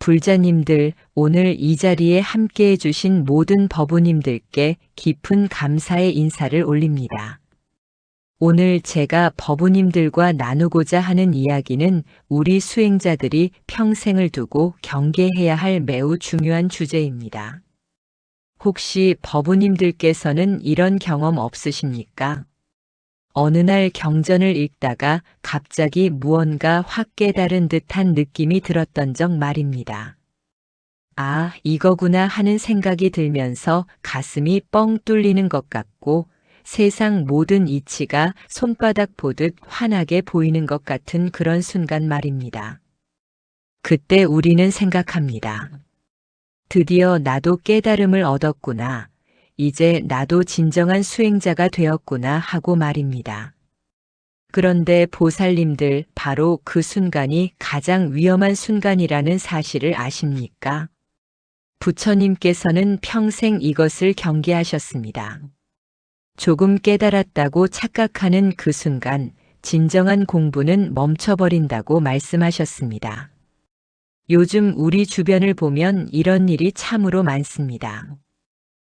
불자님들, 오늘 이 자리에 함께해 주신 모든 법우님들께 깊은 감사의 인사를 올립니다. 오늘 제가 법우님들과 나누고자 하는 이야기는 우리 수행자들이 평생을 두고 경계해야 할 매우 중요한 주제입니다. 혹시 법우님들께서는 이런 경험 없으십니까? 어느 날 경전을 읽다가 갑자기 무언가 확 깨달은 듯한 느낌이 들었던 적 말입니다. 아, 이거구나 하는 생각이 들면서 가슴이 뻥 뚫리는 것 같고 세상 모든 이치가 손바닥 보듯 환하게 보이는 것 같은 그런 순간 말입니다. 그때 우리는 생각합니다. 드디어 나도 깨달음을 얻었구나. 이제 나도 진정한 수행자가 되었구나 하고 말입니다. 그런데 보살님들, 바로 그 순간이 가장 위험한 순간이라는 사실을 아십니까? 부처님께서는 평생 이것을 경계하셨습니다. 조금 깨달았다고 착각하는 그 순간 진정한 공부는 멈춰버린다고 말씀하셨습니다. 요즘 우리 주변을 보면 이런 일이 참으로 많습니다.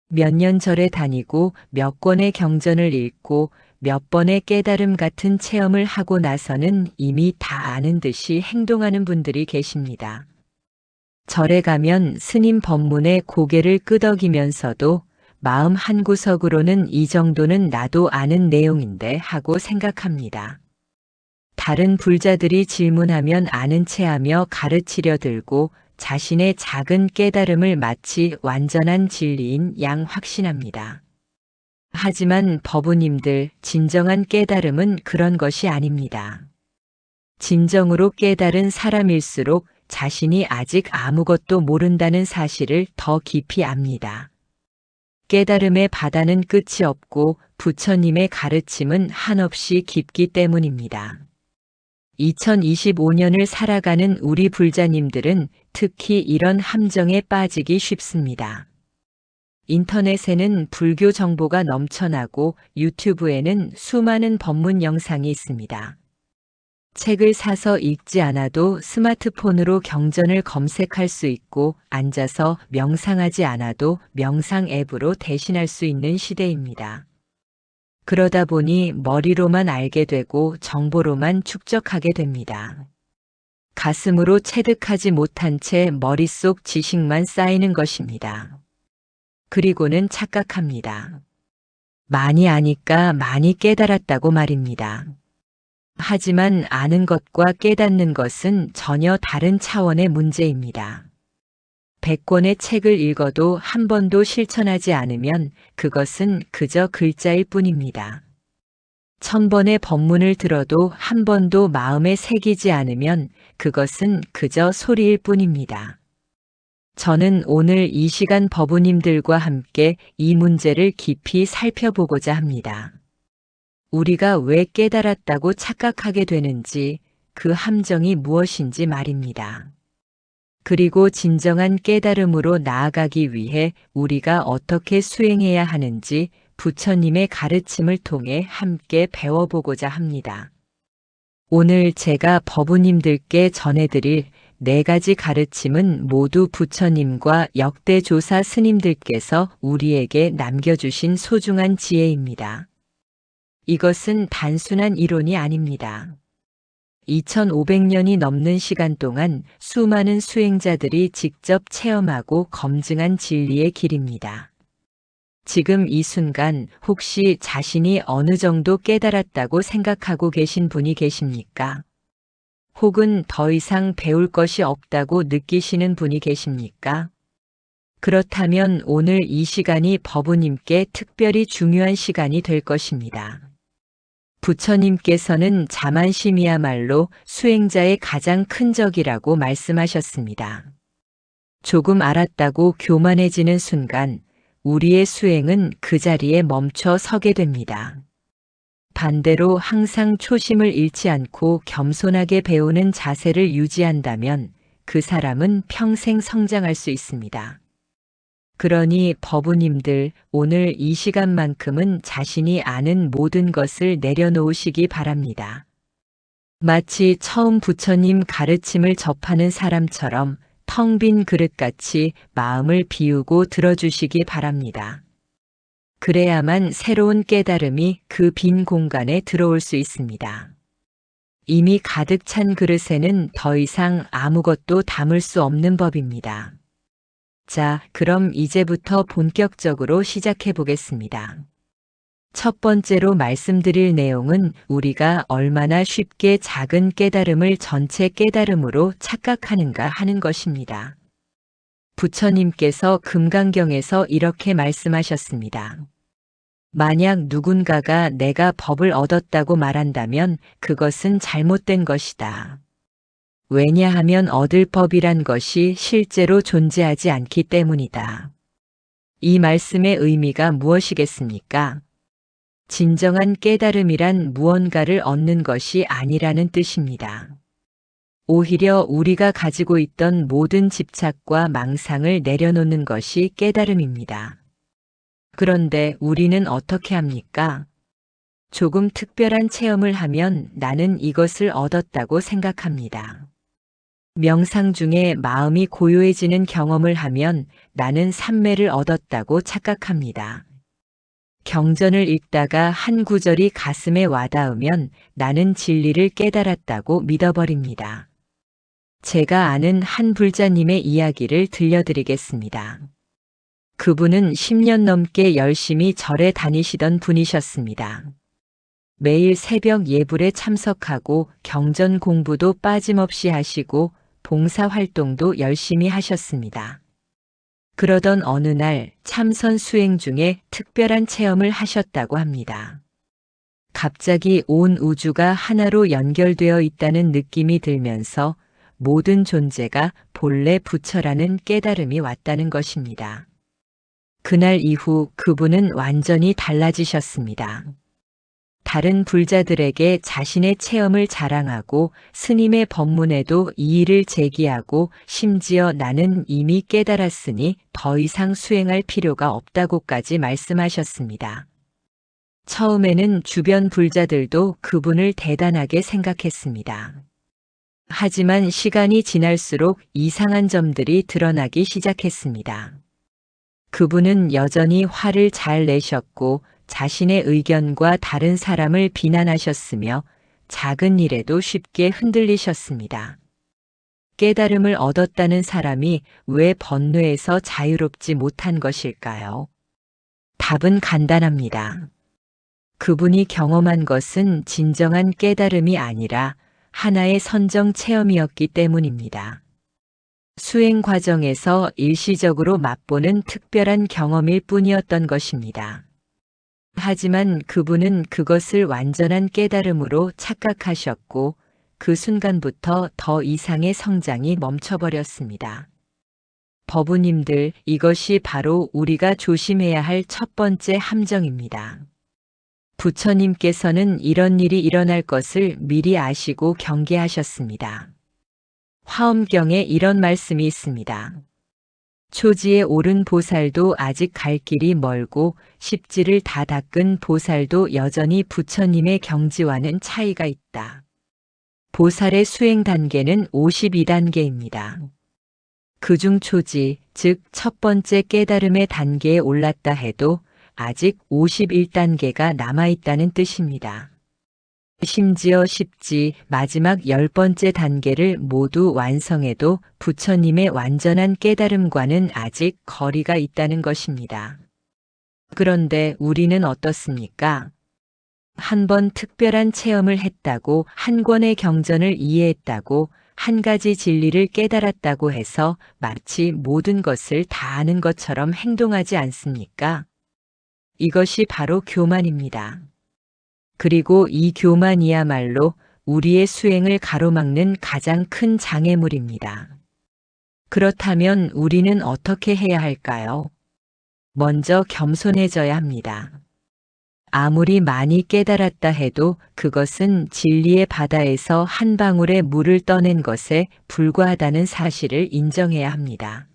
몇 년 절에 다니고 몇 권의 경전을 읽고 몇 번의 깨달음 같은 체험을 하고 나서는 이미 다 아는 듯이 행동하는 분들이 계십니다. 절에 가면 스님 법문에 고개를 끄덕이면서도 마음 한구석으로는 이 정도는 나도 아는 내용인데 하고 생각합니다. 다른 불자들이 질문하면 아는 체하며 가르치려 들고 자신의 작은 깨달음을 마치 완전한 진리인 양 확신합니다. 하지만 법우님들, 진정한 깨달음은 그런 것이 아닙니다. 진정으로 깨달은 사람일수록 자신이 아직 아무것도 모른다는 사실을 더 깊이 압니다. 깨달음의 바다는 끝이 없고 부처님의 가르침은 한없이 깊기 때문입니다. 2025년을 살아가는 우리 불자님들은 특히 이런 함정에 빠지기 쉽습니다. 인터넷에는 불교 정보가 넘쳐나고 유튜브에는 수많은 법문 영상이 있습니다. 책을 사서 읽지 않아도 스마트폰으로 경전을 검색할 수 있고 앉아서 명상하지 않아도 명상 앱으로 대신할 수 있는 시대입니다. 그러다 보니 머리로만 알게 되고 정보로만 축적하게 됩니다. 가슴으로 체득하지 못한 채 머릿속 지식만 쌓이는 것입니다. 그리고는 착각합니다. 많이 아니까 많이 깨달았다고 말입니다. 하지만 아는 것과 깨닫는 것은 전혀 다른 차원의 문제입니다. 100권의 책을 읽어도 한 번도 실천하지 않으면 그것은 그저 글자일 뿐입니다. 1000번의 법문을 들어도 한 번도 마음에 새기지 않으면 그것은 그저 소리일 뿐입니다. 저는 오늘 이 시간 법우님들과 함께 이 문제를 깊이 살펴보고자 합니다. 우리가 왜 깨달았다고 착각하게 되는지, 그 함정이 무엇인지 말입니다. 그리고 진정한 깨달음으로 나아가기 위해 우리가 어떻게 수행해야 하는지 부처님의 가르침을 통해 함께 배워보고자 합니다. 오늘 제가 법우님들께 전해드릴 4가지 가르침은 모두 부처님과 역대 조사 스님들께서 우리에게 남겨주신 소중한 지혜입니다. 이것은 단순한 이론이 아닙니다. 2500년이 넘는 시간 동안 수많은 수행자들이 직접 체험하고 검증한 진리의 길입니다. 지금 이 순간 혹시 자신이 어느 정도 깨달았다고 생각하고 계신 분이 계십니까? 혹은 더 이상 배울 것이 없다고 느끼시는 분이 계십니까? 그렇다면 오늘 이 시간이 법우님께 특별히 중요한 시간이 될 것입니다. 부처님께서는 자만심이야말로 수행자의 가장 큰 적이라고 말씀하셨습니다. 조금 알았다고 교만해지는 순간 우리의 수행은 그 자리에 멈춰 서게 됩니다. 반대로 항상 초심을 잃지 않고 겸손하게 배우는 자세를 유지한다면 그 사람은 평생 성장할 수 있습니다. 그러니 법우님들, 오늘 이 시간만큼은 자신이 아는 모든 것을 내려놓으시기 바랍니다. 마치 처음 부처님 가르침을 접하는 사람처럼 텅 빈 그릇같이 마음을 비우고 들어주시기 바랍니다. 그래야만 새로운 깨달음이 그 빈 공간에 들어올 수 있습니다. 이미 가득 찬 그릇에는 더 이상 아무것도 담을 수 없는 법입니다. 자, 그럼 이제부터 본격적으로 시작해 보겠습니다. 첫 번째로 말씀드릴 내용은 우리가 얼마나 쉽게 작은 깨달음을 전체 깨달음으로 착각하는가 하는 것입니다. 부처님께서 금강경에서 이렇게 말씀하셨습니다. 만약 누군가가 내가 법을 얻었다고 말한다면 그것은 잘못된 것이다. 왜냐하면 얻을 법이란 것이 실제로 존재하지 않기 때문이다. 이 말씀의 의미가 무엇이겠습니까? 진정한 깨달음이란 무언가를 얻는 것이 아니라는 뜻입니다. 오히려 우리가 가지고 있던 모든 집착과 망상을 내려놓는 것이 깨달음입니다. 그런데 우리는 어떻게 합니까? 조금 특별한 체험을 하면 나는 이것을 얻었다고 생각합니다. 명상 중에 마음이 고요해지는 경험을 하면 나는 삼매를 얻었다고 착각합니다. 경전을 읽다가 한 구절이 가슴에 와닿으면 나는 진리를 깨달았다고 믿어버립니다. 제가 아는 한 불자님의 이야기를 들려드리겠습니다. 그분은 10년 넘게 열심히 절에 다니시던 분이셨습니다. 매일 새벽 예불에 참석하고 경전 공부도 빠짐없이 하시고 봉사활동도 열심히 하셨습니다. 그러던 어느 날 참선 수행 중에 특별한 체험을 하셨다고 합니다. 갑자기 온 우주가 하나로 연결되어 있다는 느낌이 들면서 모든 존재가 본래 부처라는 깨달음이 왔다는 것입니다. 그날 이후 그분은 완전히 달라지셨습니다. 다른 불자들에게 자신의 체험을 자랑하고 스님의 법문에도 이의를 제기하고 심지어 나는 이미 깨달았으니 더 이상 수행할 필요가 없다고까지 말씀하셨습니다. 처음에는 주변 불자들도 그분을 대단하게 생각했습니다. 하지만 시간이 지날수록 이상한 점들이 드러나기 시작했습니다. 그분은 여전히 화를 잘 내셨고 자신의 의견과 다른 사람을 비난하셨으며 작은 일에도 쉽게 흔들리셨습니다. 깨달음을 얻었다는 사람이 왜 번뇌에서 자유롭지 못한 것일까요? 답은 간단합니다. 그분이 경험한 것은 진정한 깨달음이 아니라 하나의 선정 체험이었기 때문입니다. 수행 과정에서 일시적으로 맛보는 특별한 경험일 뿐이었던 것입니다. 하지만 그분은 그것을 완전한 깨달음으로 착각하셨고 그 순간부터 더 이상의 성장이 멈춰버렸습니다. 법우님들, 이것이 바로 우리가 조심해야 할 첫 번째 함정입니다. 부처님께서는 이런 일이 일어날 것을 미리 아시고 경계하셨습니다. 화엄경에 이런 말씀이 있습니다. 초지에 오른 보살도 아직 갈 길이 멀고 십지를 다 닦은 보살도 여전히 부처님의 경지와는 차이가 있다. 보살의 수행 단계는 52단계입니다. 그중 초지, 즉 첫 번째 깨달음의 단계에 올랐다 해도 아직 51단계가 남아있다는 뜻입니다. 심지어 십지, 마지막 10번째 단계를 모두 완성해도 부처님의 완전한 깨달음과는 아직 거리가 있다는 것입니다. 그런데 우리는 어떻습니까? 한 번 특별한 체험을 했다고, 한 권의 경전을 이해했다고, 한 가지 진리를 깨달았다고 해서 마치 모든 것을 다 아는 것처럼 행동하지 않습니까? 이것이 바로 교만입니다. 그리고 이 교만이야말로 우리의 수행을 가로막는 가장 큰 장애물입니다. 그렇다면 우리는 어떻게 해야 할까요? 먼저 겸손해져야 합니다. 아무리 많이 깨달았다 해도 그것은 진리의 바다에서 한 방울의 물을 떠낸 것에 불과하다는 사실을 인정해야 합니다.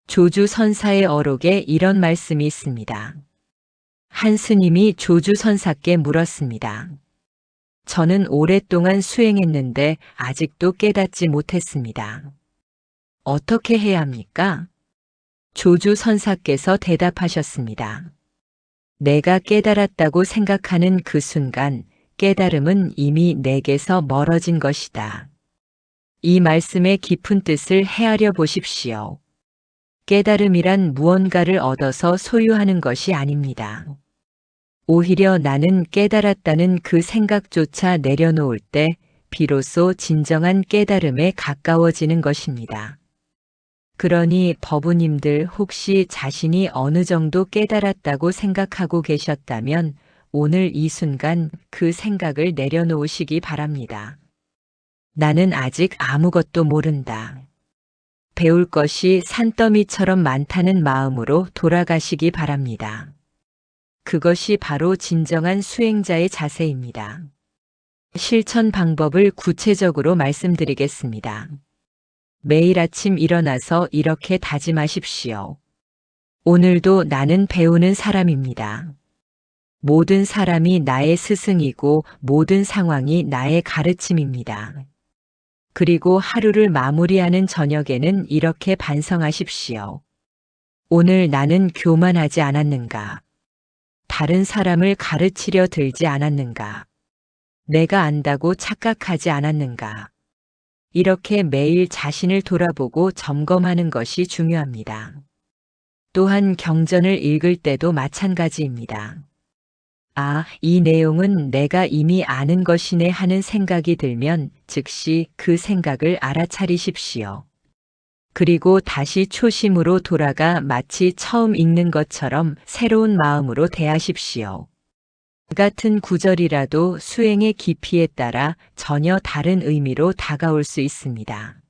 조주선사의 어록에 이런 말씀이 있습니다. 한 스님이 조주선사께 물었습니다. 저는 오랫동안 수행했는데 아직도 깨닫지 못했습니다. 어떻게 해야 합니까? 조주 선사께서 대답하셨습니다. 내가 깨달았다고 생각하는 그 순간 깨달음은 이미 내게서 멀어진 것이다. 이 말씀의 깊은 뜻을 헤아려 보십시오. 깨달음이란 무언가를 얻어서 소유하는 것이 아닙니다. 오히려 나는 깨달았다는 그 생각조차 내려놓을 때 비로소 진정한 깨달음에 가까워지는 것입니다. 그러니 법우님들 혹시 자신이 어느 정도 깨달았다고 생각하고 계셨다면 오늘 이 순간 그 생각을 내려놓으시기 바랍니다. 나는 아직 아무것도 모른다. 배울 것이 산더미처럼 많다는 마음으로 돌아가시기 바랍니다. 그것이 바로 진정한 수행자의 자세입니다. 실천 방법을 구체적으로 말씀드리겠습니다. 매일 아침 일어나서 이렇게 다짐하십시오. 오늘도 나는 배우는 사람입니다. 모든 사람이 나의 스승이고 모든 상황이 나의 가르침입니다. 그리고 하루를 마무리하는 저녁에는 이렇게 반성하십시오. 오늘 나는 교만하지 않았는가? 다른 사람을 가르치려 들지 않았는가? 내가 안다고 착각하지 않았는가? 이렇게 매일 자신을 돌아보고 점검하는 것이 중요합니다. 또한 경전을 읽을 때도 마찬가지입니다. 아, 이 내용은 내가 이미 아는 것이네 하는 생각이 들면 즉시 그 생각을 알아차리십시오. 그리고 다시 초심으로 돌아가 마치 처음 읽는 것처럼 새로운 마음으로 대하십시오. 같은 구절이라도 수행의 깊이에 따라 전혀 다른 의미로 다가올 수 있습니다.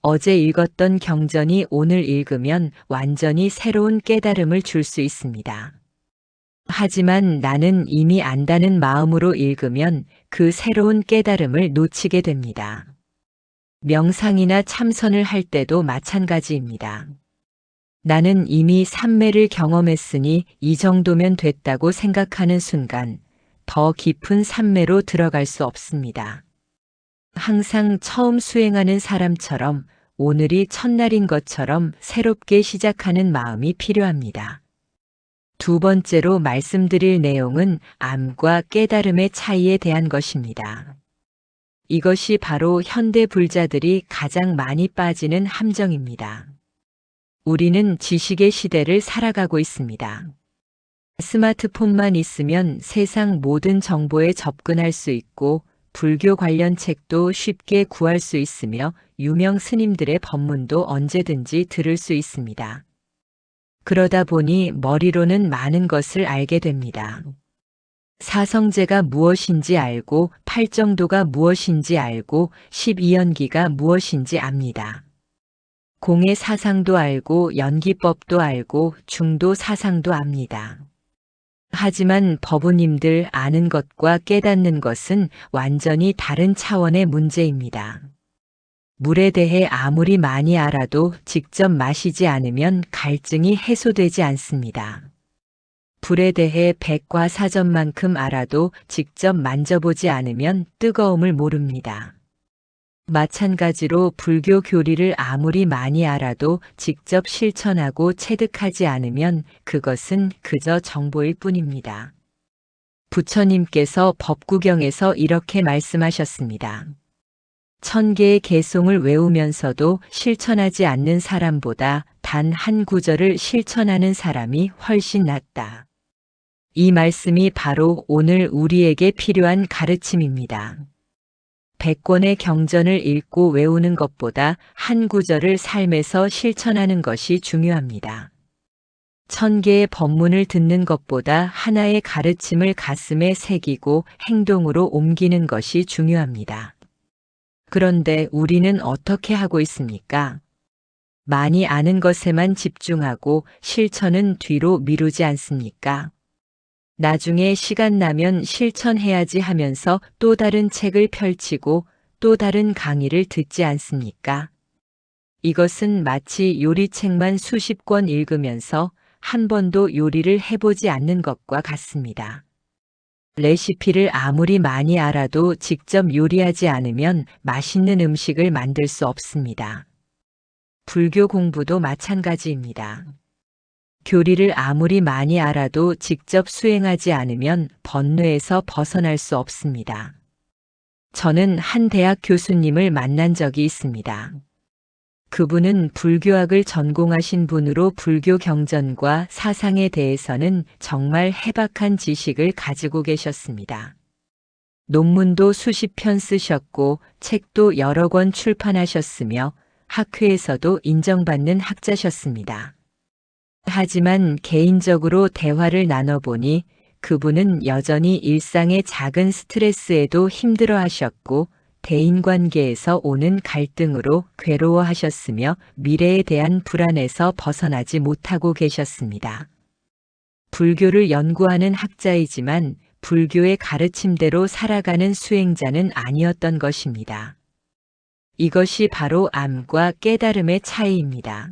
어제 읽었던 경전이 오늘 읽으면 완전히 새로운 깨달음을 줄 수 있습니다. 하지만 나는 이미 안다는 마음으로 읽으면 그 새로운 깨달음을 놓치게 됩니다. 명상이나 참선을 할 때도 마찬가지입니다. 나는 이미 삼매를 경험했으니 이 정도면 됐다고 생각하는 순간 더 깊은 삼매로 들어갈 수 없습니다. 항상 처음 수행하는 사람처럼 오늘이 첫날인 것처럼 새롭게 시작하는 마음이 필요합니다. 두 번째로 말씀드릴 내용은 암과 깨달음의 차이에 대한 것입니다. 이것이 바로 현대 불자들이 가장 많이 빠지는 함정입니다. 우리는 지식의 시대를 살아가고 있습니다. 스마트폰만 있으면 세상 모든 정보에 접근할 수 있고 불교 관련 책도 쉽게 구할 수 있으며 유명 스님들의 법문도 언제든지 들을 수 있습니다. 그러다 보니 머리로는 많은 것을 알게 됩니다. 사성제가 무엇인지 알고 팔정도가 무엇인지 알고 12연기가 무엇인지 압니다. 공의 사상도 알고 연기법도 알고 중도 사상도 압니다. 하지만 법우님들 아는 것과 깨닫는 것은 완전히 다른 차원의 문제입니다. 물에 대해 아무리 많이 알아도 직접 마시지 않으면 갈증이 해소되지 않습니다. 불에 대해 백과사전만큼 알아도 직접 만져보지 않으면 뜨거움을 모릅니다. 마찬가지로 불교 교리를 아무리 많이 알아도 직접 실천하고 체득하지 않으면 그것은 그저 정보일 뿐입니다. 부처님께서 법구경에서 이렇게 말씀하셨습니다. 1000개의 개송을 외우면서도 실천하지 않는 사람보다 단 한 구절을 실천하는 사람이 훨씬 낫다. 이 말씀이 바로 오늘 우리에게 필요한 가르침입니다. 100권의 경전을 읽고 외우는 것보다 한 구절을 삶에서 실천하는 것이 중요합니다. 1000개의 법문을 듣는 것보다 하나의 가르침을 가슴에 새기고 행동으로 옮기는 것이 중요합니다. 그런데 우리는 어떻게 하고 있습니까? 많이 아는 것에만 집중하고 실천은 뒤로 미루지 않습니까? 나중에 시간 나면 실천해야지 하면서 또 다른 책을 펼치고 또 다른 강의를 듣지 않습니까? 이것은 마치 요리책만 수십 권 읽으면서 한 번도 요리를 해보지 않는 것과 같습니다. 레시피를 아무리 많이 알아도 직접 요리하지 않으면 맛있는 음식을 만들 수 없습니다. 불교 공부도 마찬가지입니다. 교리를 아무리 많이 알아도 직접 수행하지 않으면 번뇌에서 벗어날 수 없습니다. 저는 한 대학 교수님을 만난 적이 있습니다. 그분은 불교학을 전공하신 분으로 불교 경전과 사상에 대해서는 정말 해박한 지식을 가지고 계셨습니다. 논문도 수십 편 쓰셨고 책도 여러 권 출판하셨으며 학회에서도 인정받는 학자셨습니다. 하지만 개인적으로 대화를 나눠보니 그분은 여전히 일상의 작은 스트레스에도 힘들어 하셨고 대인관계에서 오는 갈등으로 괴로워하셨으며 미래에 대한 불안에서 벗어나지 못하고 계셨습니다. 불교를 연구하는 학자이지만 불교의 가르침대로 살아가는 수행자는 아니었던 것입니다. 이것이 바로 암과 깨달음의 차이입니다.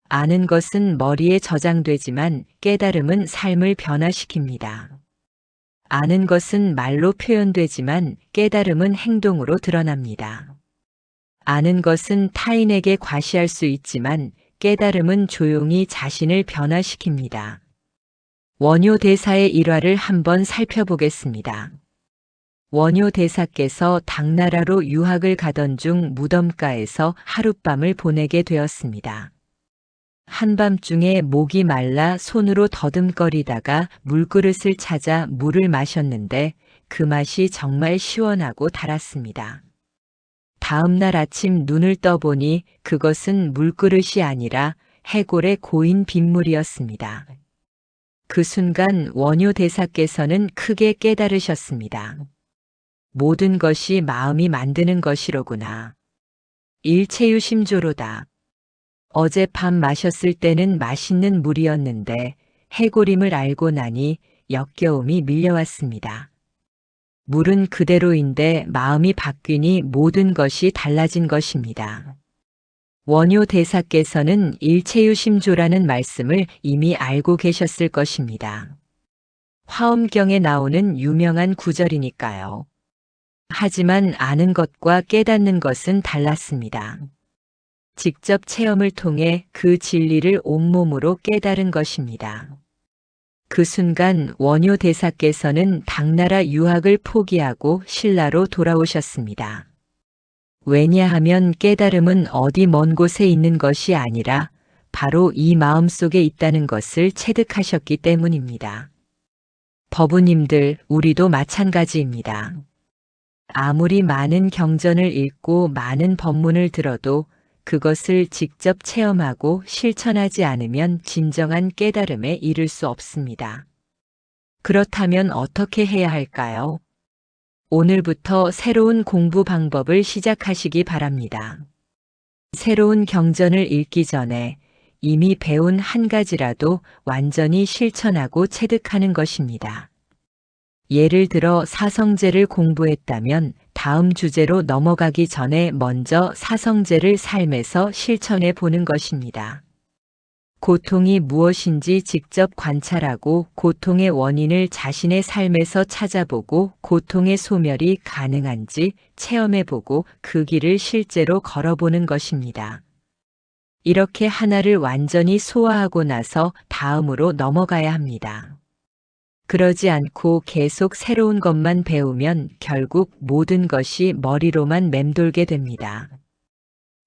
아는 것은 머리에 저장되지만 깨달음은 삶을 변화시킵니다. 아는 것은 말로 표현되지만 깨달음은 행동으로 드러납니다. 아는 것은 타인에게 과시할 수 있지만 깨달음은 조용히 자신을 변화시킵니다. 원효 대사의 일화를 한번 살펴보겠습니다. 원효 대사께서 당나라로 유학을 가던 중 무덤가에서 하룻밤을 보내게 되었습니다. 한밤중에 목이 말라 손으로 더듬거리다가 물그릇을 찾아 물을 마셨는데 그 맛이 정말 시원하고 달았습니다. 다음 날 아침 눈을 떠보니 그것은 물그릇이 아니라 해골에 고인 빗물이었습니다. 그 순간 원효 대사께서는 크게 깨달으셨습니다. 모든 것이 마음이 만드는 것이로구나. 일체유심조로다. 어젯밤 마셨을 때는 맛있는 물이었는데 해골임을 알고 나니 역겨움이 밀려왔습니다. 물은 그대로인데 마음이 바뀌니 모든 것이 달라진 것입니다. 원효 대사께서는 일체유심조라는 말씀을 이미 알고 계셨을 것입니다. 화엄경에 나오는 유명한 구절이니까요. 하지만 아는 것과 깨닫는 것은 달랐습니다. 직접 체험을 통해 그 진리를 온몸으로 깨달은 것입니다. 그 순간 원효 대사께서는 당나라 유학을 포기하고 신라로 돌아오셨습니다. 왜냐하면 깨달음은 어디 먼 곳에 있는 것이 아니라 바로 이 마음 속에 있다는 것을 체득하셨기 때문입니다. 법우님들, 우리도 마찬가지입니다. 아무리 많은 경전을 읽고 많은 법문을 들어도 그것을 직접 체험하고 실천하지 않으면 진정한 깨달음에 이를 수 없습니다. 그렇다면 어떻게 해야 할까요? 오늘부터 새로운 공부 방법을 시작하시기 바랍니다. 새로운 경전을 읽기 전에 이미 배운 한 가지라도 완전히 실천하고 체득하는 것입니다. 예를 들어 사성제를 공부했다면 다음 주제로 넘어가기 전에 먼저 사성제를 삶에서 실천해 보는 것입니다. 고통이 무엇인지 직접 관찰하고 고통의 원인을 자신의 삶에서 찾아보고 고통의 소멸이 가능한지 체험해보고 그 길을 실제로 걸어보는 것입니다. 이렇게 하나를 완전히 소화하고 나서 다음으로 넘어가야 합니다. 그러지 않고 계속 새로운 것만 배우면 결국 모든 것이 머리로만 맴돌게 됩니다.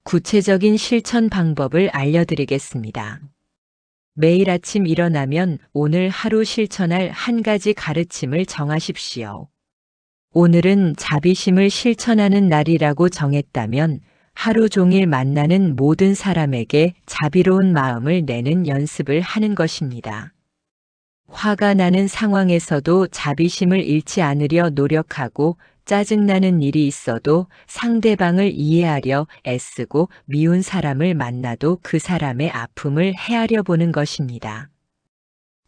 구체적인 실천 방법을 알려드리겠습니다. 매일 아침 일어나면 오늘 하루 실천할 한 가지 가르침을 정하십시오. 오늘은 자비심을 실천하는 날이라고 정했다면 하루 종일 만나는 모든 사람에게 자비로운 마음을 내는 연습을 하는 것입니다. 화가 나는 상황에서도 자비심을 잃지 않으려 노력하고 짜증나는 일이 있어도 상대방을 이해하려 애쓰고 미운 사람을 만나도 그 사람의 아픔을 헤아려 보는 것입니다.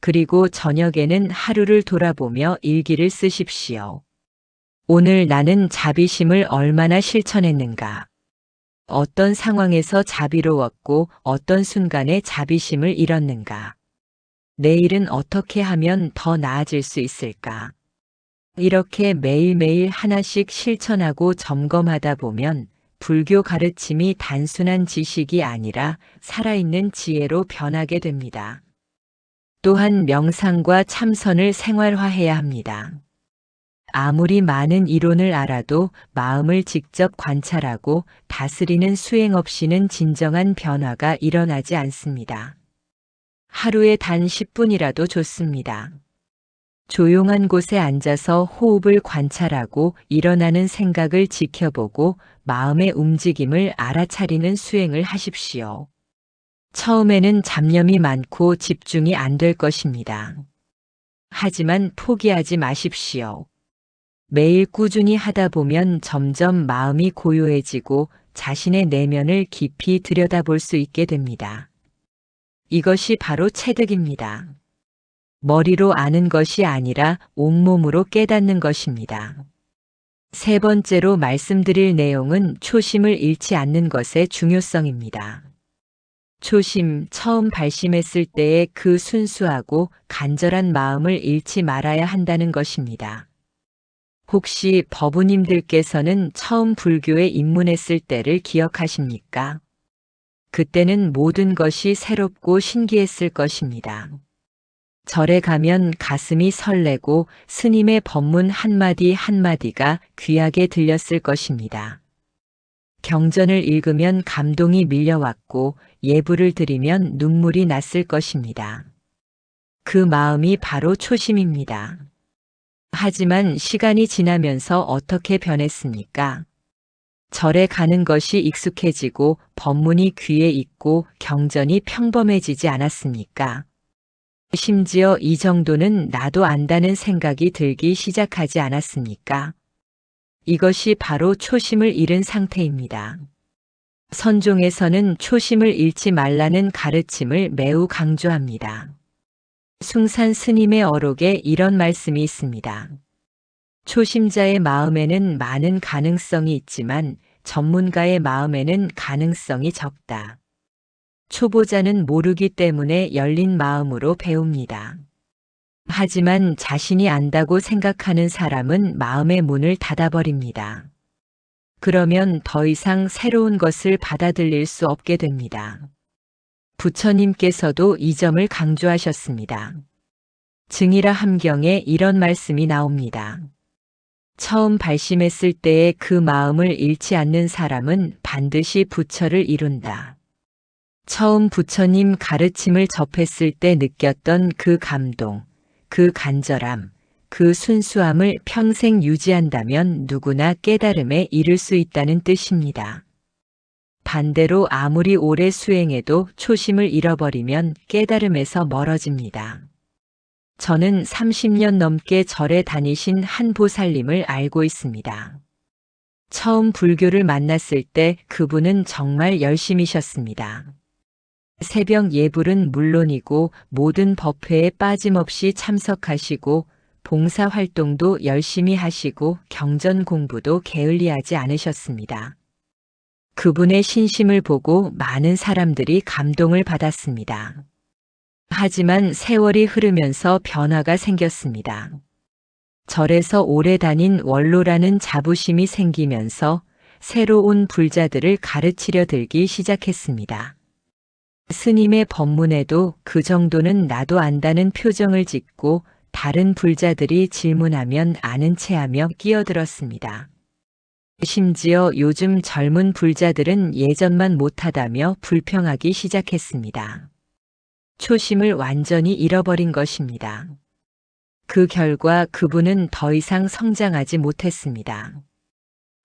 그리고 저녁에는 하루를 돌아보며 일기를 쓰십시오. 오늘 나는 자비심을 얼마나 실천했는가? 어떤 상황에서 자비로웠고 어떤 순간에 자비심을 잃었는가? 내일은 어떻게 하면 더 나아질 수 있을까? 이렇게 매일매일 하나씩 실천하고 점검하다 보면 불교 가르침이 단순한 지식이 아니라 살아있는 지혜로 변하게 됩니다. 또한 명상과 참선을 생활화해야 합니다. 아무리 많은 이론을 알아도 마음을 직접 관찰하고 다스리는 수행 없이는 진정한 변화가 일어나지 않습니다. 하루에 단 10분이라도 좋습니다. 조용한 곳에 앉아서 호흡을 관찰하고 일어나는 생각을 지켜보고 마음의 움직임을 알아차리는 수행을 하십시오. 처음에는 잡념이 많고 집중이 안 될 것입니다. 하지만 포기하지 마십시오. 매일 꾸준히 하다 보면 점점 마음이 고요해지고 자신의 내면을 깊이 들여다볼 수 있게 됩니다. 이것이 바로 체득입니다. 머리로 아는 것이 아니라 온몸으로 깨닫는 것입니다. 세 번째로 말씀드릴 내용은 초심을 잃지 않는 것의 중요성입니다. 초심, 처음 발심했을 때의 그 순수하고 간절한 마음을 잃지 말아야 한다는 것입니다. 혹시 법우님들께서는 처음 불교에 입문했을 때를 기억하십니까? 그때는 모든 것이 새롭고 신기했을 것입니다. 절에 가면 가슴이 설레고 스님의 법문 한마디 한마디가 귀하게 들렸을 것입니다. 경전을 읽으면 감동이 밀려왔고 예불을 드리면 눈물이 났을 것입니다. 그 마음이 바로 초심입니다. 하지만 시간이 지나면서 어떻게 변했습니까? 절에 가는 것이 익숙해지고 법문이 귀에 익고 경전이 평범해지지 않았습니까? 심지어 이 정도는 나도 안다는 생각이 들기 시작하지 않았습니까? 이것이 바로 초심을 잃은 상태입니다. 선종에서는 초심을 잃지 말라는 가르침을 매우 강조합니다. 숭산 스님의 어록에 이런 말씀이 있습니다. 초심자의 마음에는 많은 가능성이 있지만 전문가의 마음에는 가능성이 적다. 초보자는 모르기 때문에 열린 마음으로 배웁니다. 하지만 자신이 안다고 생각하는 사람은 마음의 문을 닫아버립니다. 그러면 더 이상 새로운 것을 받아들일 수 없게 됩니다. 부처님께서도 이 점을 강조하셨습니다. 증이라 함경에 이런 말씀이 나옵니다. 처음 발심했을 때의 그 마음을 잃지 않는 사람은 반드시 부처를 이룬다. 처음 부처님 가르침을 접했을 때 느꼈던 그 감동, 그 간절함, 그 순수함을 평생 유지한다면 누구나 깨달음에 이를 수 있다는 뜻입니다. 반대로 아무리 오래 수행해도 초심을 잃어버리면 깨달음에서 멀어집니다. 저는 30년 넘게 절에 다니신 한 보살님을 알고 있습니다. 처음 불교를 만났을 때 그분은 정말 열심이셨습니다. 새벽 예불은 물론이고 모든 법회에 빠짐없이 참석하시고 봉사활동도 열심히 하시고 경전 공부도 게을리하지 않으셨습니다. 그분의 신심을 보고 많은 사람들이 감동을 받았습니다. 하지만 세월이 흐르면서 변화가 생겼습니다. 절에서 오래 다닌 원로라는 자부심이 생기면서 새로 온 불자들을 가르치려 들기 시작했습니다. 스님의 법문에도 그 정도는 나도 안다는 표정을 짓고 다른 불자들이 질문하면 아는 체하며 끼어들었습니다. 심지어 요즘 젊은 불자들은 예전만 못하다며 불평하기 시작했습니다. 초심을 완전히 잃어버린 것입니다. 그 결과 그분은 더 이상 성장하지 못했습니다.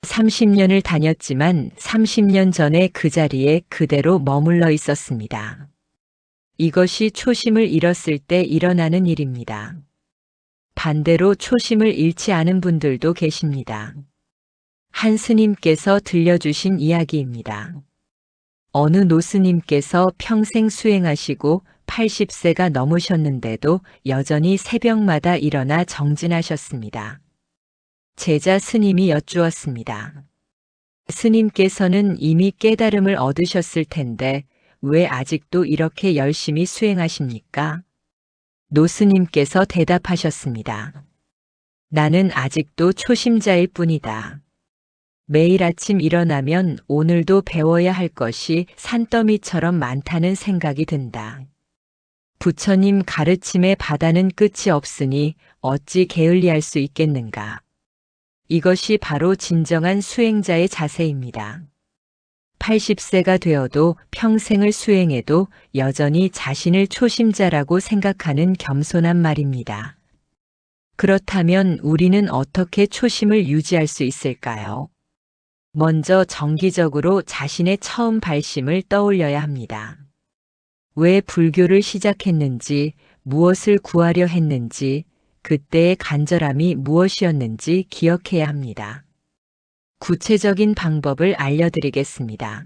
30년을 다녔지만 30년 전에 그 자리에 그대로 머물러 있었습니다. 이것이 초심을 잃었을 때 일어나는 일입니다. 반대로 초심을 잃지 않은 분들도 계십니다. 한 스님께서 들려주신 이야기입니다. 어느 노스님께서 평생 수행하시고 80세가 넘으셨는데도 여전히 새벽마다 일어나 정진하셨습니다. 제자 스님이 여쭈었습니다. 스님께서는 이미 깨달음을 얻으셨을 텐데 왜 아직도 이렇게 열심히 수행하십니까? 노스님께서 대답하셨습니다. 나는 아직도 초심자일 뿐이다. 매일 아침 일어나면 오늘도 배워야 할 것이 산더미처럼 많다는 생각이 든다. 부처님 가르침의 바다는 끝이 없으니 어찌 게을리할 수 있겠는가. 이것이 바로 진정한 수행자의 자세입니다. 80세가 되어도 평생을 수행해도 여전히 자신을 초심자라고 생각하는 겸손한 말입니다. 그렇다면 우리는 어떻게 초심을 유지할 수 있을까요? 먼저 정기적으로 자신의 처음 발심을 떠올려야 합니다. 왜 불교를 시작했는지, 무엇을 구하려 했는지, 그때의 간절함이 무엇이었는지 기억해야 합니다. 구체적인 방법을 알려드리겠습니다.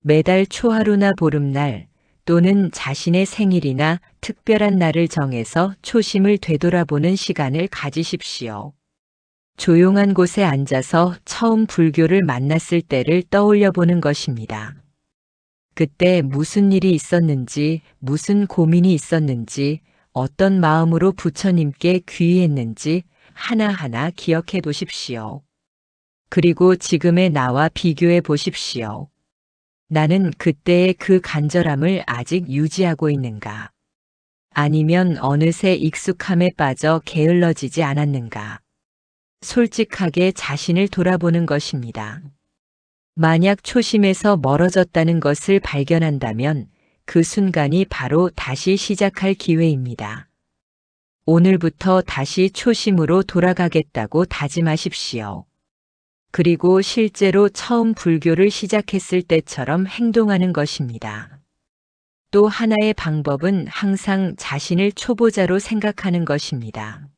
매달 초하루나 보름날 또는 자신의 생일이나 특별한 날을 정해서 초심을 되돌아보는 시간을 가지십시오. 조용한 곳에 앉아서 처음 불교를 만났을 때를 떠올려 보는 것입니다. 그때 무슨 일이 있었는지, 무슨 고민이 있었는지, 어떤 마음으로 부처님께 귀의했는지 하나하나 기억해 두십시오. 그리고 지금의 나와 비교해 보십시오. 나는 그때의 그 간절함을 아직 유지하고 있는가? 아니면 어느새 익숙함에 빠져 게을러지지 않았는가? 솔직하게 자신을 돌아보는 것입니다. 만약 초심에서 멀어졌다는 것을 발견한다면 그 순간이 바로 다시 시작할 기회입니다. 오늘부터 다시 초심으로 돌아가겠다고 다짐하십시오. 그리고 실제로 처음 불교를 시작했을 때처럼 행동하는 것입니다. 또 하나의 방법은 항상 자신을 초보자로 생각하는 것입니다.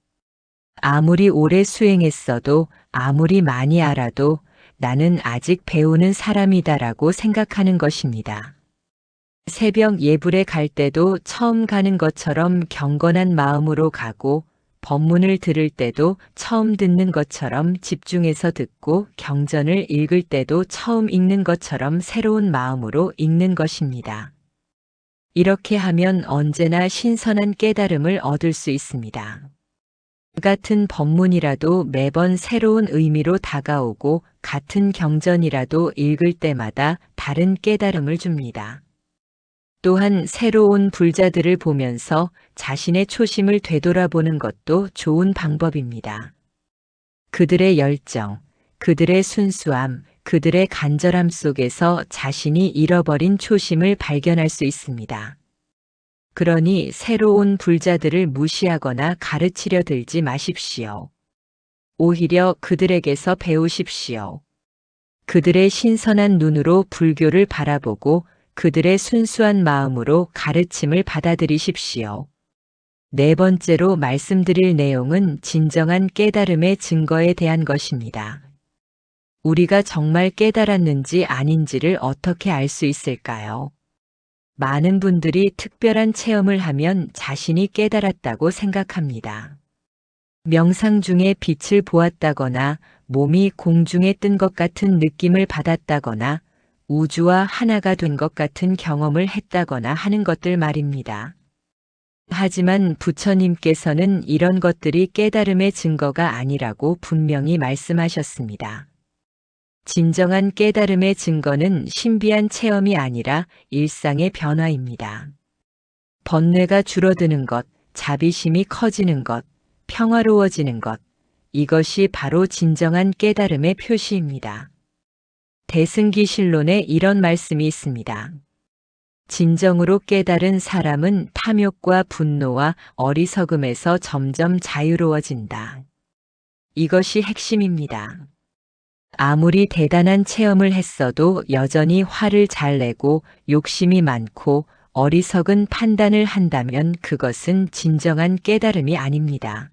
아무리 오래 수행했어도 아무리 많이 알아도 나는 아직 배우는 사람이다라고 생각하는 것입니다. 새벽 예불에 갈 때도 처음 가는 것처럼 경건한 마음으로 가고 법문을 들을 때도 처음 듣는 것처럼 집중해서 듣고 경전을 읽을 때도 처음 읽는 것처럼 새로운 마음으로 읽는 것입니다. 이렇게 하면 언제나 신선한 깨달음을 얻을 수 있습니다. 같은 법문이라도 매번 새로운 의미로 다가오고 같은 경전이라도 읽을 때마다 다른 깨달음을 줍니다. 또한 새로운 불자들을 보면서 자신의 초심을 되돌아보는 것도 좋은 방법입니다. 그들의 열정, 그들의 순수함, 그들의 간절함 속에서 자신이 잃어버린 초심을 발견할 수 있습니다. 그러니 새로운 불자들을 무시하거나 가르치려 들지 마십시오. 오히려 그들에게서 배우십시오. 그들의 신선한 눈으로 불교를 바라보고 그들의 순수한 마음으로 가르침을 받아들이십시오. 네 번째로 말씀드릴 내용은 진정한 깨달음의 증거에 대한 것입니다. 우리가 정말 깨달았는지 아닌지를 어떻게 알 수 있을까요? 많은 분들이 특별한 체험을 하면 자신이 깨달았다고 생각합니다. 명상 중에 빛을 보았다거나 몸이 공중에 뜬 것 같은 느낌을 받았다거나 우주와 하나가 된 것 같은 경험을 했다거나 하는 것들 말입니다. 하지만 부처님께서는 이런 것들이 깨달음의 증거가 아니라고 분명히 말씀하셨습니다. 진정한 깨달음의 증거는 신비한 체험이 아니라 일상의 변화입니다. 번뇌가 줄어드는 것, 자비심이 커지는 것, 평화로워지는 것, 이것이 바로 진정한 깨달음의 표시입니다. 대승기실론에 이런 말씀이 있습니다. 진정으로 깨달은 사람은 탐욕과 분노와 어리석음에서 점점 자유로워진다. 이것이 핵심입니다. 아무리 대단한 체험을 했어도 여전히 화를 잘 내고 욕심이 많고 어리석은 판단을 한다면 그것은 진정한 깨달음이 아닙니다.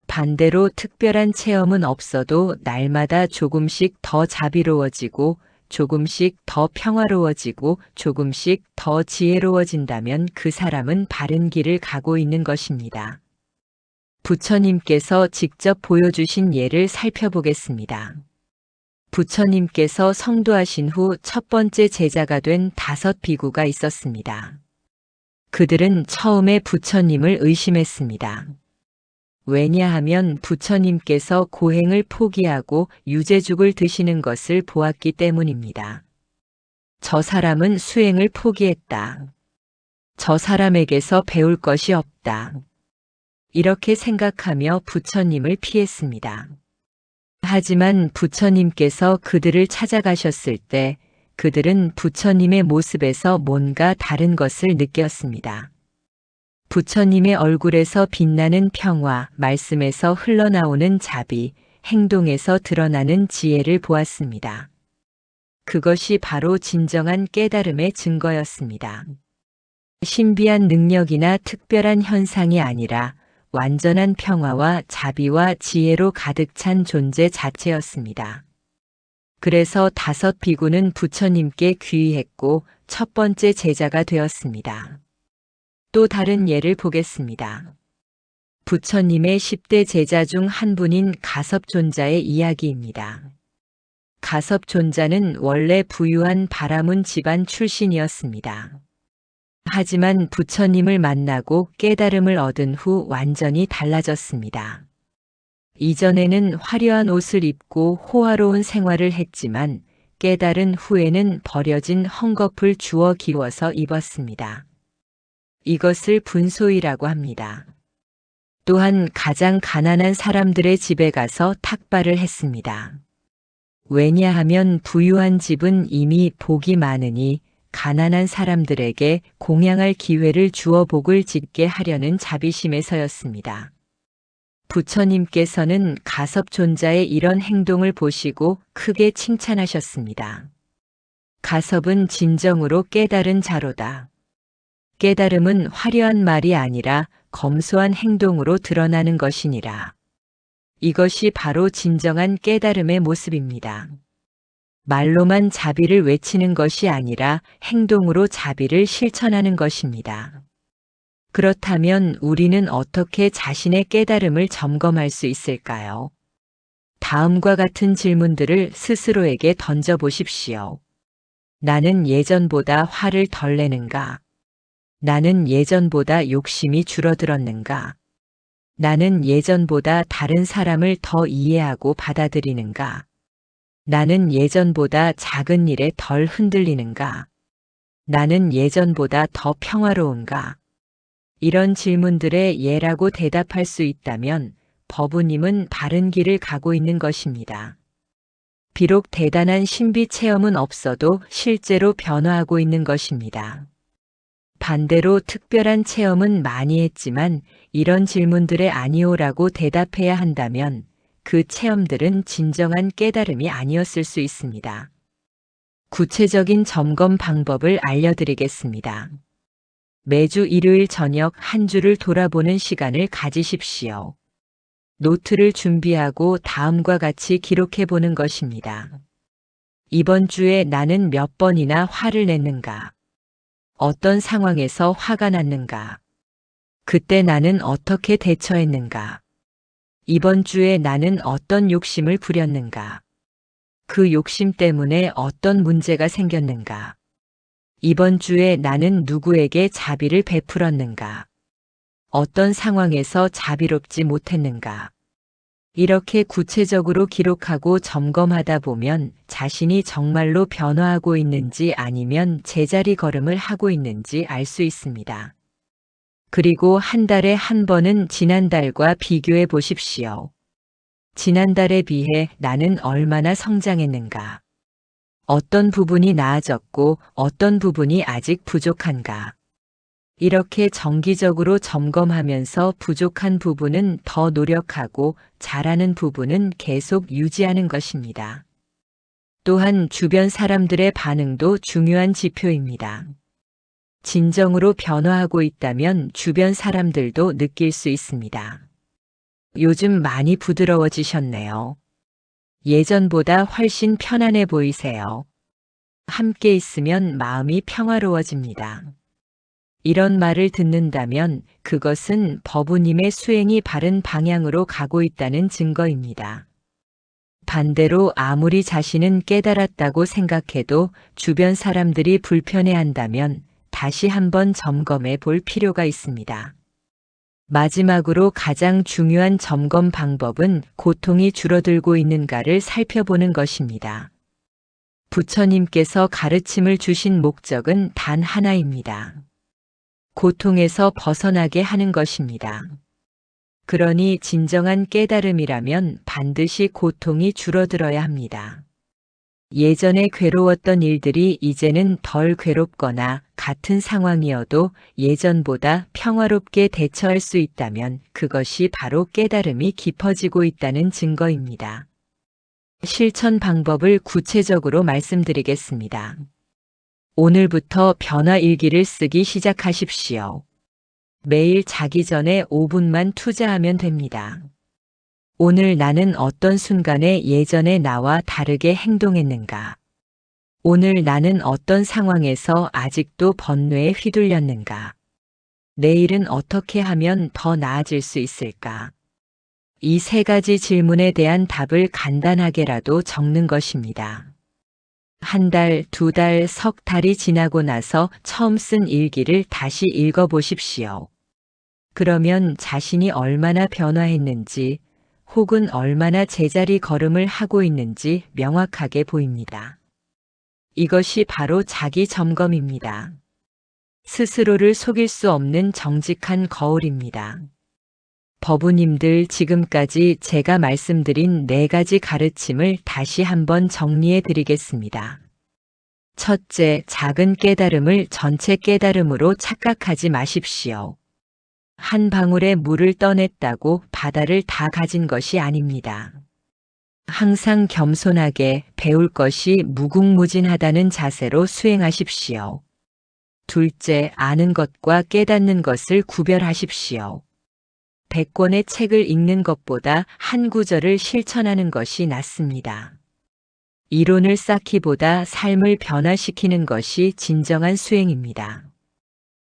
반대로 특별한 체험은 없어도 날마다 조금씩 더 자비로워지고 조금씩 더 평화로워지고 조금씩 더 지혜로워진다면 그 사람은 바른 길을 가고 있는 것입니다. 부처님께서 직접 보여주신 예를 살펴보겠습니다. 부처님께서 성도하신 후 첫 번째 제자가 된 5 비구가 있었습니다. 그들은 처음에 부처님을 의심했습니다. 왜냐하면 부처님께서 고행을 포기하고 유재죽을 드시는 것을 보았기 때문입니다. 저 사람은 수행을 포기했다. 저 사람에게서 배울 것이 없다. 이렇게 생각하며 부처님을 피했습니다. 하지만 부처님께서 그들을 찾아가셨을 때 그들은 부처님의 모습에서 뭔가 다른 것을 느꼈습니다. 부처님의 얼굴에서 빛나는 평화, 말씀에서 흘러나오는 자비, 행동에서 드러나는 지혜를 보았습니다. 그것이 바로 진정한 깨달음의 증거였습니다. 신비한 능력이나 특별한 현상이 아니라 완전한 평화와 자비와 지혜로 가득 찬 존재 자체였습니다. 그래서 5 비구는 부처님께 귀의했고 첫 번째 제자가 되었습니다. 또 다른 예를 보겠습니다. 부처님의 10대 제자 중 한 분인 가섭존자의 이야기입니다. 가섭존자는 원래 부유한 바라문 집안 출신이었습니다. 하지만 부처님을 만나고 깨달음을 얻은 후 완전히 달라졌습니다. 이전에는 화려한 옷을 입고 호화로운 생활을 했지만 깨달은 후에는 버려진 헝겊을 주워 기워서 입었습니다. 이것을 분소이라고 합니다. 또한 가장 가난한 사람들의 집에 가서 탁발을 했습니다. 왜냐하면 부유한 집은 이미 복이 많으니 가난한 사람들에게 공양할 기회를 주어 복을 짓게 하려는 자비심에서였습니다. 부처님께서는 가섭존자의 이런 행동을 보시고 크게 칭찬하셨습니다. 가섭은 진정으로 깨달은 자로다. 깨달음은 화려한 말이 아니라 검소한 행동으로 드러나는 것이니라. 이것이 바로 진정한 깨달음의 모습입니다. 말로만 자비를 외치는 것이 아니라 행동으로 자비를 실천하는 것입니다. 그렇다면 우리는 어떻게 자신의 깨달음을 점검할 수 있을까요? 다음과 같은 질문들을 스스로에게 던져보십시오. 나는 예전보다 화를 덜 내는가? 나는 예전보다 욕심이 줄어들었는가? 나는 예전보다 다른 사람을 더 이해하고 받아들이는가? 나는 예전보다 작은 일에 덜 흔들리는가? 나는 예전보다 더 평화로운가? 이런 질문들의 예라고 대답할 수 있다면 법우님은 바른 길을 가고 있는 것입니다. 비록 대단한 신비 체험은 없어도 실제로 변화하고 있는 것입니다. 반대로 특별한 체험은 많이 했지만 이런 질문들에 아니오라고 대답해야 한다면 그 체험들은 진정한 깨달음이 아니었을 수 있습니다. 구체적인 점검 방법을 알려드리겠습니다. 매주 일요일 저녁 한 주를 돌아보는 시간을 가지십시오. 노트를 준비하고 다음과 같이 기록해 보는 것입니다. 이번 주에 나는 몇 번이나 화를 냈는가? 어떤 상황에서 화가 났는가? 그때 나는 어떻게 대처했는가? 이번 주에 나는 어떤 욕심을 부렸는가? 그 욕심 때문에 어떤 문제가 생겼는가? 이번 주에 나는 누구에게 자비를 베풀었는가? 어떤 상황에서 자비롭지 못했는가? 이렇게 구체적으로 기록하고 점검하다 보면 자신이 정말로 변화하고 있는지 아니면 제자리 걸음을 하고 있는지 알 수 있습니다. 그리고 한 달에 한 번은 지난달과 비교해 보십시오. 지난달에 비해 나는 얼마나 성장했는가? 어떤 부분이 나아졌고 어떤 부분이 아직 부족한가? 이렇게 정기적으로 점검하면서 부족한 부분은 더 노력하고 잘하는 부분은 계속 유지하는 것입니다. 또한 주변 사람들의 반응도 중요한 지표입니다. 진정으로 변화하고 있다면 주변 사람들도 느낄 수 있습니다. 요즘 많이 부드러워지셨네요. 예전보다 훨씬 편안해 보이세요. 함께 있으면 마음이 평화로워집니다. 이런 말을 듣는다면 그것은 법우님의 수행이 바른 방향으로 가고 있다는 증거입니다. 반대로 아무리 자신은 깨달았다고 생각해도 주변 사람들이 불편해한다면 다시 한번 점검해 볼 필요가 있습니다. 마지막으로 가장 중요한 점검 방법은 고통이 줄어들고 있는가를 살펴보는 것입니다. 부처님께서 가르침을 주신 목적은 단 하나입니다. 고통에서 벗어나게 하는 것입니다. 그러니 진정한 깨달음이라면 반드시 고통이 줄어들어야 합니다. 예전에 괴로웠던 일들이 이제는 덜 괴롭거나 같은 상황이어도 예전보다 평화롭게 대처할 수 있다면 그것이 바로 깨달음이 깊어지고 있다는 증거입니다. 실천 방법을 구체적으로 말씀드리겠습니다. 오늘부터 변화 일기를 쓰기 시작하십시오. 매일 자기 전에 5분만 투자하면 됩니다. 오늘 나는 어떤 순간에 예전의 나와 다르게 행동했는가? 오늘 나는 어떤 상황에서 아직도 번뇌에 휘둘렸는가? 내일은 어떻게 하면 더 나아질 수 있을까? 이 세 가지 질문에 대한 답을 간단하게라도 적는 것입니다. 한 달, 두 달, 석 달이 지나고 나서 처음 쓴 일기를 다시 읽어보십시오. 그러면 자신이 얼마나 변화했는지 혹은 얼마나 제자리 걸음을 하고 있는지 명확하게 보입니다. 이것이 바로 자기 점검입니다. 스스로를 속일 수 없는 정직한 거울입니다. 법우님들, 지금까지 제가 말씀드린 4가지 가르침을 다시 한번 정리해 드리겠습니다. 첫째, 작은 깨달음을 전체 깨달음으로 착각하지 마십시오. 한 방울의 물을 떠냈다고 바다를 다 가진 것이 아닙니다. 항상 겸손하게 배울 것이 무궁무진하다는 자세로 수행하십시오. 둘째, 아는 것과 깨닫는 것을 구별하십시오. 100권의 책을 읽는 것보다 한 구절을 실천하는 것이 낫습니다. 이론을 쌓기보다 삶을 변화시키는 것이 진정한 수행입니다.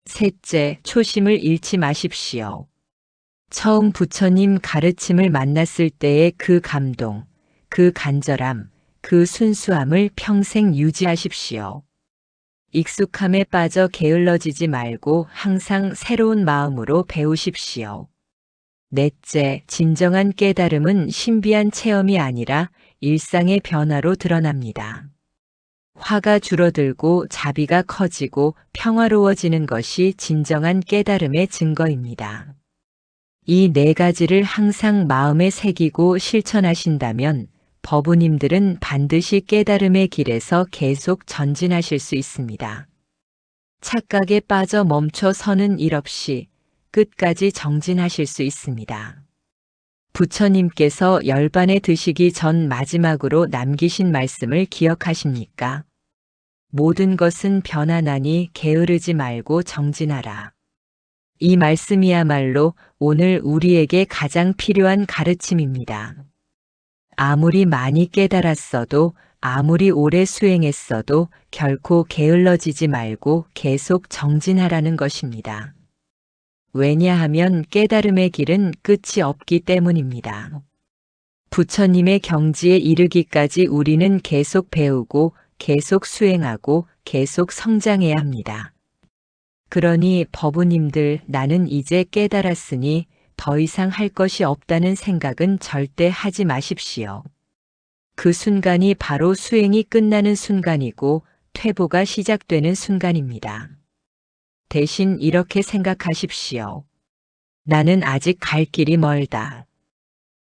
셋째, 초심을 잃지 마십시오. 처음 부처님 가르침을 만났을 때의 그 감동, 그 간절함, 그 순수함을 평생 유지하십시오. 익숙함에 빠져 게을러지지 말고 항상 새로운 마음으로 배우십시오. 넷째, 진정한 깨달음은 신비한 체험이 아니라 일상의 변화로 드러납니다. 화가 줄어들고 자비가 커지고 평화로워지는 것이 진정한 깨달음의 증거입니다. 이 4가지를 항상 마음에 새기고 실천하신다면 법우님들은 반드시 깨달음의 길에서 계속 전진하실 수 있습니다. 착각에 빠져 멈춰 서는 일 없이 끝까지 정진하실 수 있습니다. 부처님께서 열반에 드시기 전 마지막으로 남기신 말씀을 기억하십니까? 모든 것은 변하나니 게으르지 말고 정진하라. 이 말씀이야말로 오늘 우리에게 가장 필요한 가르침입니다. 아무리 많이 깨달았어도 아무리 오래 수행했어도 결코 게을러지지 말고 계속 정진하라는 것입니다. 왜냐하면 깨달음의 길은 끝이 없기 때문입니다. 부처님의 경지에 이르기까지 우리는 계속 배우고 계속 수행하고 계속 성장해야 합니다. 그러니 법우님들, 나는 이제 깨달았으니 더 이상 할 것이 없다는 생각은 절대 하지 마십시오. 그 순간이 바로 수행이 끝나는 순간이고 퇴보가 시작되는 순간입니다. 대신 이렇게 생각하십시오. 나는 아직 갈 길이 멀다.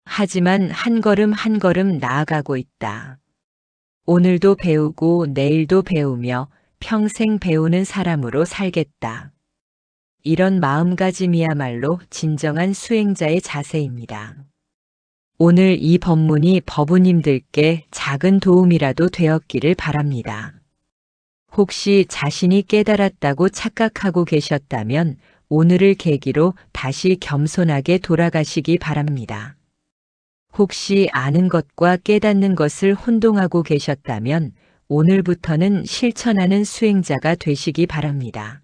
하지만 한 걸음 한 걸음 나아가고 있다. 오늘도 배우고 내일도 배우며 평생 배우는 사람으로 살겠다. 이런 마음가짐이야말로 진정한 수행자의 자세입니다. 오늘 이 법문이 법우님들께 작은 도움이라도 되었기를 바랍니다. 혹시 자신이 깨달았다고 착각하고 계셨다면 오늘을 계기로 다시 겸손하게 돌아가시기 바랍니다. 혹시 아는 것과 깨닫는 것을 혼동하고 계셨다면 오늘부터는 실천하는 수행자가 되시기 바랍니다.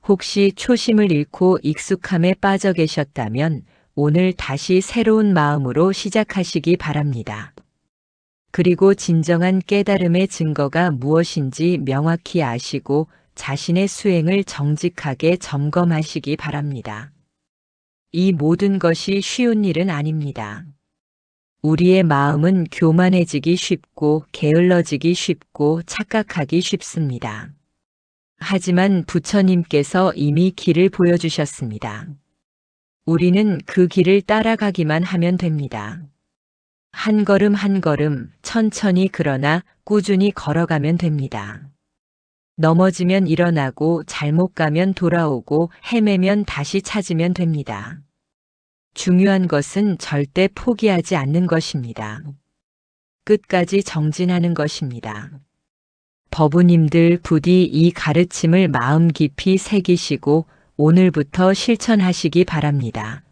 혹시 초심을 잃고 익숙함에 빠져 계셨다면 오늘 다시 새로운 마음으로 시작하시기 바랍니다. 그리고 진정한 깨달음의 증거가 무엇인지 명확히 아시고 자신의 수행을 정직하게 점검하시기 바랍니다. 이 모든 것이 쉬운 일은 아닙니다. 우리의 마음은 교만해지기 쉽고 게을러지기 쉽고 착각하기 쉽습니다. 하지만 부처님께서 이미 길을 보여주셨습니다. 우리는 그 길을 따라가기만 하면 됩니다. 한 걸음 한 걸음 천천히 그러나 꾸준히 걸어가면 됩니다. 넘어지면 일어나고 잘못 가면 돌아오고 헤매면 다시 찾으면 됩니다. 중요한 것은 절대 포기하지 않는 것입니다. 끝까지 정진하는 것입니다. 법우님들 부디 이 가르침을 마음 깊이 새기시고 오늘부터 실천하시기 바랍니다.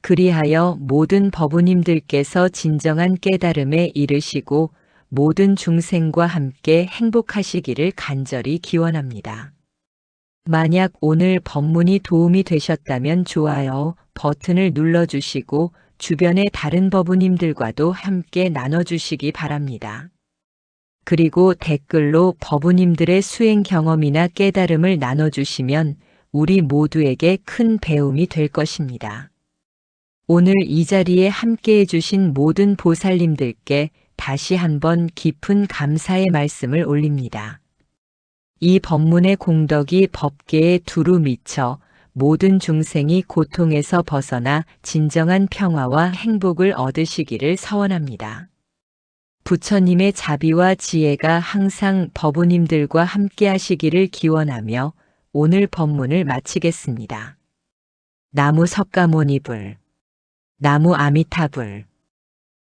그리하여 모든 법우님들께서 진정한 깨달음에 이르시고 모든 중생과 함께 행복하시기를 간절히 기원합니다. 만약 오늘 법문이 도움이 되셨다면 좋아요 버튼을 눌러주시고 주변의 다른 법우님들과도 함께 나눠주시기 바랍니다. 그리고 댓글로 법우님들의 수행 경험이나 깨달음을 나눠주시면 우리 모두에게 큰 배움이 될 것입니다. 오늘 이 자리에 함께해 주신 모든 보살님들께 다시 한번 깊은 감사의 말씀을 올립니다. 이 법문의 공덕이 법계에 두루 미쳐 모든 중생이 고통에서 벗어나 진정한 평화와 행복을 얻으시기를 서원합니다. 부처님의 자비와 지혜가 항상 법우님들과 함께 하시기를 기원하며 오늘 법문을 마치겠습니다. 나무 석가모니불 나무 아미타불